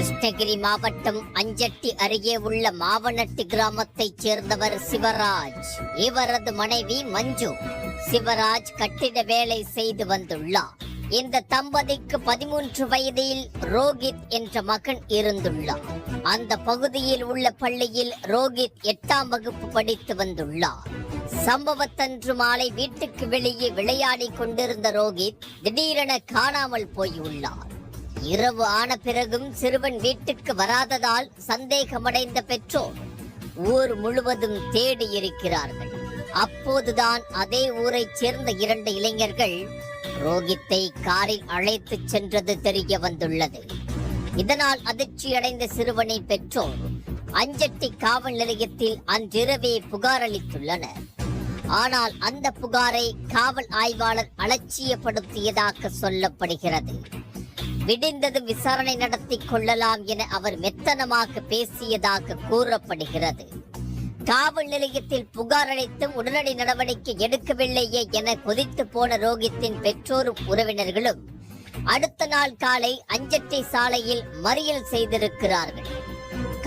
கிருஷ்ணகிரி மாவட்டம் அஞ்சட்டி அருகே உள்ள மாவனட்டி கிராமத்தைச் சேர்ந்தவர் சிவராஜ். இவரது மனைவி மஞ்சு. சிவராஜ் கட்டிட வேலை செய்து வந்துள்ளார். இந்த தம்பதிக்கு 13 வயதில் ரோஹித் என்ற மகன் இருந்துள்ளார். அந்த பகுதியில் உள்ள பள்ளியில் ரோஹித் 8ஆம் வகுப்பு படித்து வந்துள்ளார். சம்பவத்தன்று மாலை வீட்டுக்கு வெளியே விளையாடி கொண்டிருந்த ரோஹித் திடீரென காணாமல் போயுள்ளார். இரவு ஆன பிறகும் சிறுவன் வீட்டுக்கு வராததால் சந்தேகமடைந்த பெற்றோர் ஊர் முழுவதும் தேடி இருக்கிறார்கள். அப்போதுதான் அதே ஊரைச் சேர்ந்த 2 இளைஞர்கள் ரோஹித்தை காரில் அழைத்துச் சென்றது தெரிய வந்துள்ளது. இதனால் அதிர்ச்சியடைந்த சிறுவனின் பெற்றோர் அஞ்சட்டி காவல் நிலையத்தில் அன்றிரவே புகார் அளித்துள்ளனர். ஆனால் அந்த புகாரை காவல் ஆய்வாளர் அலட்சியப்படுத்தியதாக சொல்லப்படுகிறது. விடிந்தது விசாரணை நடத்தி கொள்ளலாம் என அவர் மெத்தனமாக பேசியதாக கூறப்படுகிறது. காவல் நிலையத்தில் புகார் அளித்தும் உடனடி நடவடிக்கை எடுக்கவில்லையே என கொதித்து போன ரோஹித்தின் பெற்றோரும் உறவினர்களும் அடுத்த நாள் காலை அஞ்சட்டி சாலையில் மறியல் செய்திருக்கிறார்கள்.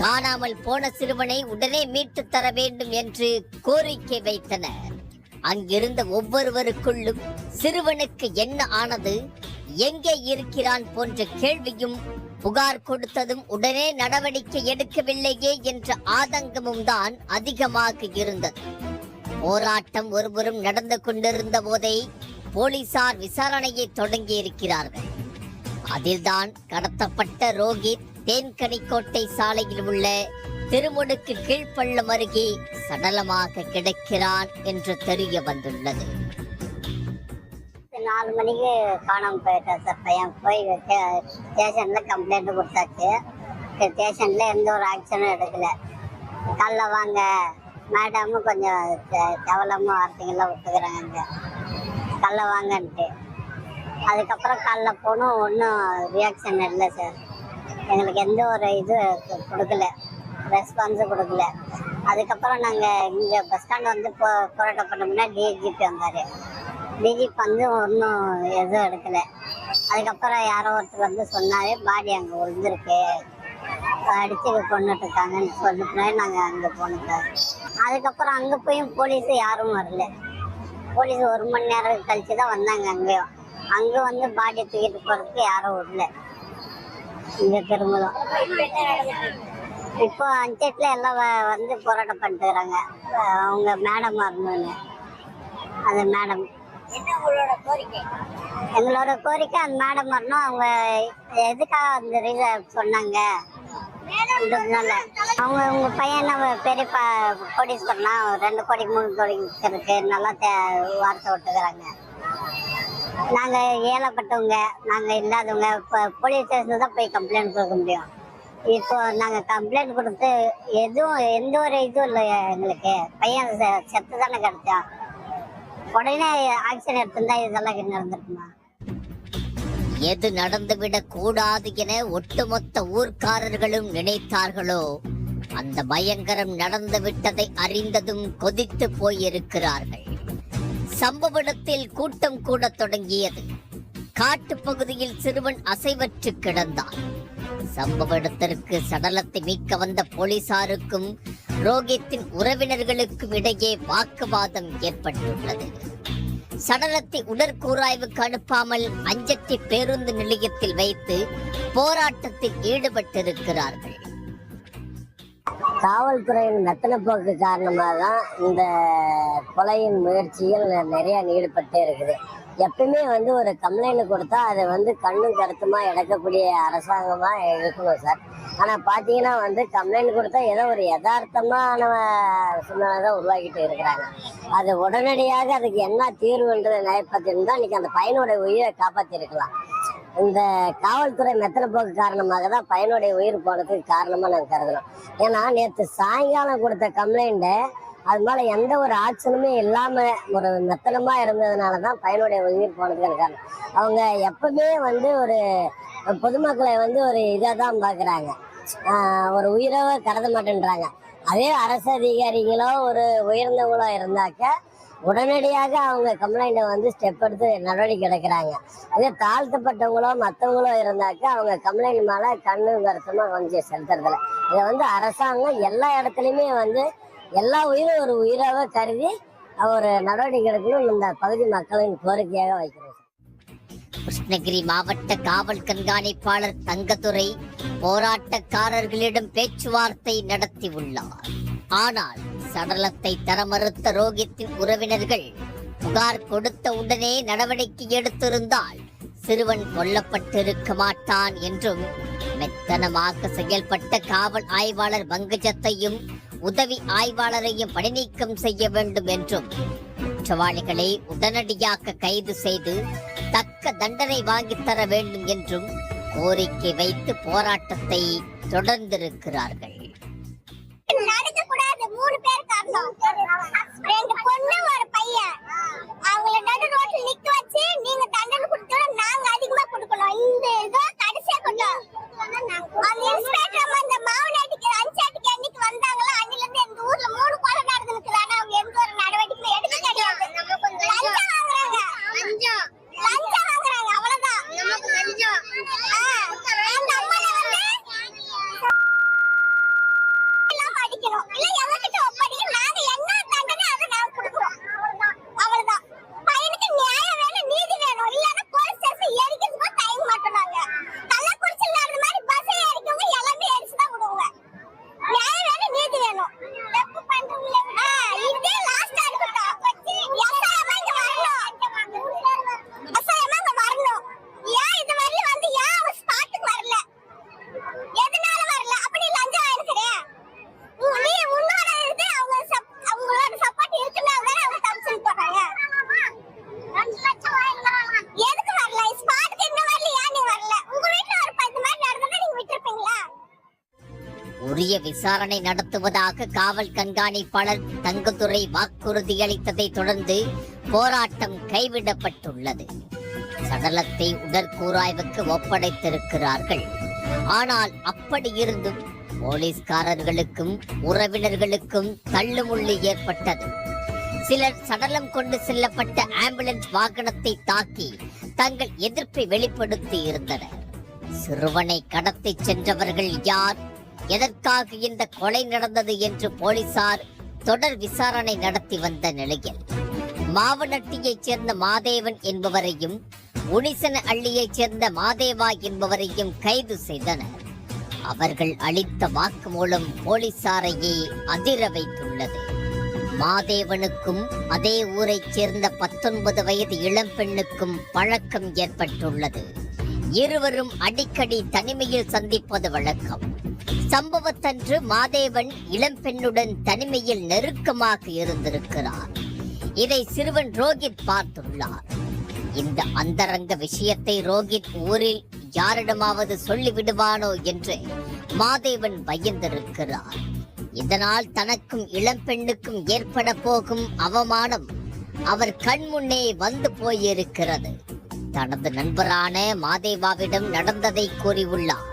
காணாமல் போன சிறுவனை உடனே மீட்டு தர வேண்டும் என்று கோரிக்கை வைத்தனர். அங்கிருந்த ஒவ்வொருவருக்குள்ளும் சிறுவனுக்கு என்ன ஆனது, எங்கே இருக்கிறான் போன்ற கேள்வியும், புகார் கொடுத்ததும் உடனே நடவடிக்கை எடுக்கவில்லையே என்ற ஆதங்கமும் தான் அதிகமாக இருந்தது. போராட்டம் ஒருபுறம் நடந்து கொண்டிருந்த போதே போலீசார் விசாரணையை தொடங்கி இருக்கிறார்கள். அதில்தான் கடத்தப்பட்ட ரோஹித் தேன்கனிக்கோட்டை சாலையில் உள்ள திருமுடுக்கு கீழ்ப்பள்ளம் அருகே சடலமாக கிடக்கிறான் என்று தெரிய வந்துள்ளது. 4 மணிக்கு காணாமல் போயிட்டான் சார். பையன் போய் ஸ்டேஷனில் கம்ப்ளைண்ட் கொடுத்தாச்சு. ஸ்டேஷனில் எந்த ஒரு ஆக்ஷனும் எடுக்கல. காலைல வாங்க மேடமும் கொஞ்சம் கேவலமாக வார்த்தைங்கள்லாம் விட்டுக்கிறாங்க. காலைல வாங்கன்ட்டு அதுக்கப்புறம் காலைல போனோம், ஒன்றும் ரியாக்ஷன் இல்லை சார். எங்களுக்கு எந்த ஒரு இது கொடுக்கல, ரெஸ்பான்ஸும் கொடுக்கல. அதுக்கப்புறம் நாங்கள் இங்கே பஸ் ஸ்டாண்ட் வந்து போராட்டம் பண்ணோம்னா டிஜிபி வந்தார். டிஜிபி வந்து ஒன்றும் எதுவும் எடுக்கலை. அதுக்கப்புறம் யாரோ ஒருத்தர் வந்து சொன்னார், பாடி அங்கே விழுந்துருக்கு, அடித்து கொண்டுட்டு இருக்காங்கன்னு சொல்லிட்டு நாங்கள் அங்கே போனோம் சார். அதுக்கப்புறம் அங்கே போயும் போலீஸு யாரும் வரல. போலீஸ் 1 மணி நேரம் கழிச்சு தான் வந்தாங்க. அங்கேயும் அங்கே வந்து பாடியை தூக்கிட்டு போகிறதுக்கு யாரும் விடல. இங்கே திரும்பவும் இப்போ அஞ்சட்டில் எல்லாம் வந்து போராட்டம் பண்ணிட்டுக்கிறாங்க. அவங்க மேடம் வரணும்னு. அந்த மேடம் எங்களோட கோரிக்கை அந்த மேடம் வரணும். அவங்க எதுக்காக அந்த ரீசன் சொன்னாங்க, அவங்க உங்கள் பையன் பெரிய கோடீஸ்வரனா 2 கோடி 3 கோடி இருக்கு, நல்லா வார்த்தை விட்டுக்கிறாங்க. நாங்கள் ஏழைப்பட்டவங்க, நாங்கள் இல்லாதவங்க. இப்போ போலீஸ் ஸ்டேஷனில் தான் போய் கம்ப்ளைண்ட் கொடுக்க முடியும். இப்போ நாங்கள் கம்ப்ளைண்ட் கொடுத்து எதுவும் எந்த ஒரு இதுவும் இல்லை எங்களுக்கு. பையன் செத்து தானே கிடைச்சான். உடனே ஆக்ஷன் எடுத்திருந்தா இதெல்லாம் நடந்திருக்குமா? எது நடந்துவிடக் கூடாது என ஒட்டுமொத்த ஊர்க்காரர்களும் நினைத்தார்களோ, அந்த பயங்கரம் நடந்து விட்டதை அறிந்ததும் கொதித்து போயிருக்கிறார்கள். சம்பவ இடத்தில் கூட்டம் கூட தொடங்கியது. காட்டு பகுதியில் சிறுவன் அசைவற்று கிடந்தான். சம்பவ இடத்திற்கு சடலத்தை மீட்க வந்த போலீசாருக்கும் ரோஹித்தின் உறவினர்களுக்கும் இடையே வாக்குவாதம் ஏற்பட்டுள்ளது. சடலத்தை உடற்கூராய்வுக்கு அனுப்பாமல் அஞ்சட்டி பேருந்து நிலையத்தில் வைத்து போராட்டத்தில் ஈடுபட்டிருக்கிறார்கள். காவல்துறையின் மெத்தனப்போக்கு காரணமாக தான் இந்த கொலையின் முயற்சிகள் நிறைய ஈடுபட்டே இருக்குது. எப்பவுமே வந்து ஒரு கம்ப்ளைண்ட் கொடுத்தா அதை வந்து கண்ணும் கருத்துமா எடுக்கக்கூடிய அரசாங்கமாக இருக்கணும் சார். ஆனால் பார்த்தீங்கன்னா வந்து கம்ப்ளைண்ட் கொடுத்தா ஏதோ ஒரு யதார்த்தமான சூழ்நிலை தான் உருவாக்கிட்டு இருக்கிறாங்க. அது உடனடியாக அதுக்கு என்ன தீர்வுன்றதை நினைப்பத்திருந்தால் இன்றைக்கி அந்த பையனுடைய உயிரை காப்பாற்றிருக்கலாம். இந்த காவல்துறை மெத்தனப்போக்கு காரணமாக தான் பையனுடைய உயிர் போனதுக்கு காரணமாக நாங்கள் கருதுகிறோம். ஏன்னா நேற்று சாயங்காலம் கொடுத்த கம்ப்ளைண்ட்டு அது மேலே எந்த ஒரு ஆக்ஷனுமே இல்லாமல் ஒரு மெத்தனமாக இருந்ததுனால தான் பையனுடைய உயிர் போனதுக்கான காரணம். அவங்க எப்பவுமே வந்து ஒரு பொதுமக்களை வந்து ஒரு இதாக தான் பார்க்குறாங்க, ஒரு உயிரை கருத மாட்டேன்றாங்க. அதே அரசு அதிகாரிகளோ ஒரு உயர்ந்தவங்களோ இருந்தாக்க உடனடியாக அவங்க கம்ப்ளைண்ட்டை வந்து ஸ்டெப் எடுத்து நடவடிக்கை எடுக்கிறாங்க. இதே தாழ்த்தப்பட்டவங்களோ மற்றவங்களோ இருந்தாக்க அவங்க கம்ப்ளைண்ட் மேலே கண்ணு வருத்தமாக கொஞ்சம் செலுத்துறதில்ல. இதை வந்து அரசாங்கம் எல்லா இடத்துலையுமே வந்து எல்லா உயிரும் ஒரு உயிராக கருதி ஒரு நடவடிக்கை எடுக்கணும் இந்த பகுதி மக்களின் கோரிக்கையாக வைக்கிறோம். கிருஷ்ணகிரி மாவட்ட காவல் கண்காணிப்பாளர் தங்கதுரை போராட்டக்காரர்களிடம் பேச்சுவார்த்தை நடத்தியுள்ளார். ஆனால் சடலத்தை தர மறுத்த ரோகித்தின் உறவினர்கள் புகார் கொடுத்த உடனே நடவடிக்கை எடுத்திருந்தால் சிறுவன் கொல்லப்பட்டிருக்க மாட்டான் என்றும் மெத்தனமாக செயல்பட்ட காவல் ஆய்வாளர் பங்கஜத்தையும் உதவி ஆய்வாளரையும் பணிநீக்கம் செய்ய வேண்டும் என்றும் குற்றவாளிகளை உடனடியாக கைது செய்து தக்க தண்டனை வாங்கித் தர வேண்டும் என்றும் கோரிக்கை வைத்து போராட்டத்தை தொடர்ந்திருக்கிறார்கள். நடக்கக்கூடாது. 3 பேர் காரணம். 2 பொண்ணு ஒரு பையன். அவங்கள நடு ரோட்ல நிக்க வச்சு நீங்க தண்டனை கொடுத்தா நாங்க அதிகமா கொடுக்கணும். இந்த இதோ கடைசியா கொடுத்தோம். அந்த இன்ஸ்பெக்டர் அந்த மாவனாட்டிக்கு அஞ்சாட்டிக்கு அன்னைக்கு வந்தாங்களா அன்னில இருந்து எங்க ஊர்ல 3 கொலை நடந்துருக்கு. ஆனா அவங்க எந்த ஒரு நடவடிக்கையும் எடுக்க கிடையாது. லஞ்சம் வாங்குறாங்க. லஞ்சம் வாங்குறாங்க. அவ்வளவுதான். நமக்கு லஞ்சம். அந்த அம்மால வந்து அடிக்கணும். இல்ல எவகிட்ட ஒப்படைக்க நாங்க என்ன தண்டனை அதை நாங்க கொடுக்கிறோம். அவ்வளவுதான். பையனுக்கு நியாயம் வேணும், நீதி வேணும். இல்லன்னா போலீஸ் ஸ்டேஷன் ஏறிக்கிறதுக்கு டைம் மாட்டோம். கள்ளக்குறிச்சியில் நடந்த மாதிரி பஸ் ஏறிக்கவங்க எல்லாமே ஏறிச்சு தான் விடுவாங்க. நியாயம் வேணும், நீதி வேணும். தப்பு பண்றவங்க இதே லாஸ்டா இருக்கட்டும். எஸ்ஐஎம் இங்க வரணும். எஸ்ஐஎம் இங்க வரணும். ஏன் இது வரல வந்து ஏன் அவன் ஸ்பாட்டுக்கு வரல? எதனால வரல? அப்படி லஞ்சம் வாங்கிக்கிறேன். நீ உன்னோட இது அவங்களோட சப்போர்ட் இருக்குனால தான் அவங்க தம்சன் போறாங்க. 2 லட்சம் வாங்குறாங்க. எதுக்கு வரல? ஸ்பாட்டுக்கு என்ன வரல? ஏன் நீ வரல? உங்க வீட்ல ஒரு 10 மாதிரி நடந்தா நீங்க விட்டுருப்பீங்களா? உரிய விசாரணை நடத்துவதாக காவல் கண்காணிப்பாளர் தங்கதுரை வாக்குறுதி அளித்ததை தொடர்ந்து போராட்டம் கைவிடப்பட்டுள்ளது. சடலத்தை உடற்கூறாய்வுக்கு ஒப்படைத்திருக்கிறார்கள். ஆனால் அப்படி இருந்தும் போலீஸ்காரர்களுக்கும் உறவினர்களுக்கும் தள்ளுமுள்ளு ஏற்பட்டது. சிலர் சடலம் கொண்டு செல்லப்பட்ட ஆம்புலன்ஸ் வாகனத்தை தாக்கி தங்கள் எதிர்ப்பை வெளிப்படுத்தி இருந்தனர். சிறுவனை கடத்தி சென்றவர்கள் யார், எதற்காக இந்த கொலை நடந்தது என்று போலீசார் தொடர் விசாரணை நடத்தி வந்த நிலையில் மாவனட்டியைச் சேர்ந்த மாதேவன் என்பவரையும் உனிசன அள்ளியைச் சேர்ந்த மாதேவா என்பவரையும் கைது செய்தனர். அவர்கள் அளித்த வாக்குமூலம் போலீசாரையே அதிர வைத்துள்ளது. மாதேவனுக்கும் அதே ஊரைச் சேர்ந்த 19 வயது இளம்பெண்ணுக்கும் பழக்கம் ஏற்பட்டுள்ளது. இருவரும் அடிக்கடி தனிமையில் சந்திப்பது வழக்கம். சம்பவத்தன்று மாதேவன் இளம்பெண்ணுடன் தனிமையில் நெருக்கமாக இருந்திருக்கிறார். இதை சிறுவன் ரோகித் பார்த்துள்ளார். இந்த அந்தரங்க விஷயத்தை ரோகித் ஊரில் யாரிடமாவது சொல்லிவிடுவானோ என்று மாதேவன் பயந்திருக்கிறார். இதனால் தனக்கும் இளம்பெண்ணுக்கும் ஏற்பட போகும் அவமானம் அவர் கண் முன்னே வந்து போயிருக்கிறது. தனது நண்பரான மாதேவாவிடம் நடந்ததை கூறியுள்ளார்.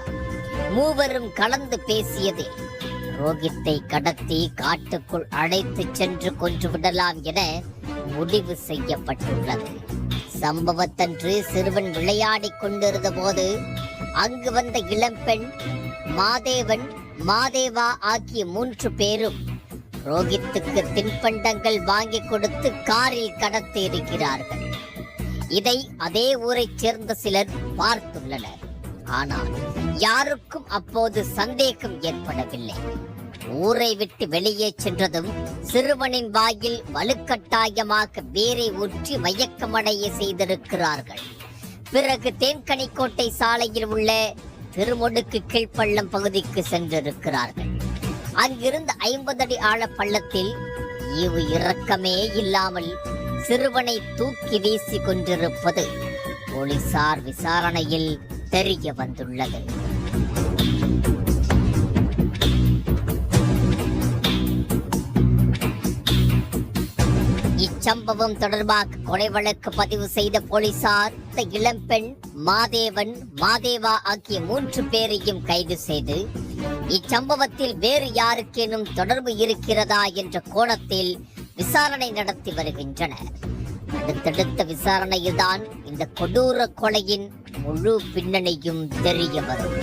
மூவரும் கலந்து பேசியதில் ரோகித்தை கடத்தி காட்டுக்குள் அழைத்து சென்று கொன்று விடலாம் என முடிவு செய்யப்பட்டுள்ளது. சம்பவத்தன்று சிறுவன் விளையாடிக் கொண்டிருந்த போது அங்கு வந்த இளம்பெண், மாதேவன், மாதேவா ஆகிய 3 பேரும் ரோகித்துக்கு தின்பண்டங்கள் வாங்கி கொடுத்து காரில் கடத்தி இருக்கிறார்கள். இதை அதே ஊரைச் சேர்ந்த சிலர் பார்த்துள்ளனர். ஆனால் யாருக்கும் அப்போது சந்தேகம் ஏற்படவில்லை. ஊரை விட்டு வெளியே சென்றதும் சிறுவனின் வாயில் வலுக்கட்டாயமாக வேரை ஊற்றி மயக்கமடைய செய்திருக்கிறார்கள். பிறகு தேன்கனிக்கோட்டை சாலையில் உள்ள திருமுடுக்கு கீழ்ப்பள்ளம் பகுதிக்கு சென்றிருக்கிறார்கள். அங்கிருந்து 50 அடி ஆழ பள்ளத்தில் ஈவு இரக்கமே இல்லாமல் சிறுவனை தூக்கி வீசி கொண்டிருப்பது போலீசார் விசாரணையில் தெரிய வந்துள்ளது. இச்சம்பவம் தொடர்பாக கொலை வழக்கு பதிவு செய்த போலீசார் இளம்பெண், மாதேவன், மாதேவா ஆகிய 3 பேரையும் கைது செய்து இச்சம்பவத்தில் வேறு யாருக்கேனும் தொடர்பு இருக்கிறதா என்ற கோணத்தில் விசாரணை நடத்தி வருகின்றனர். அடுத்தடுத்த விசாரணையில்தான் இந்த கொடூர கொலையின் முழு பின்னணியும் தெரிய வரும்.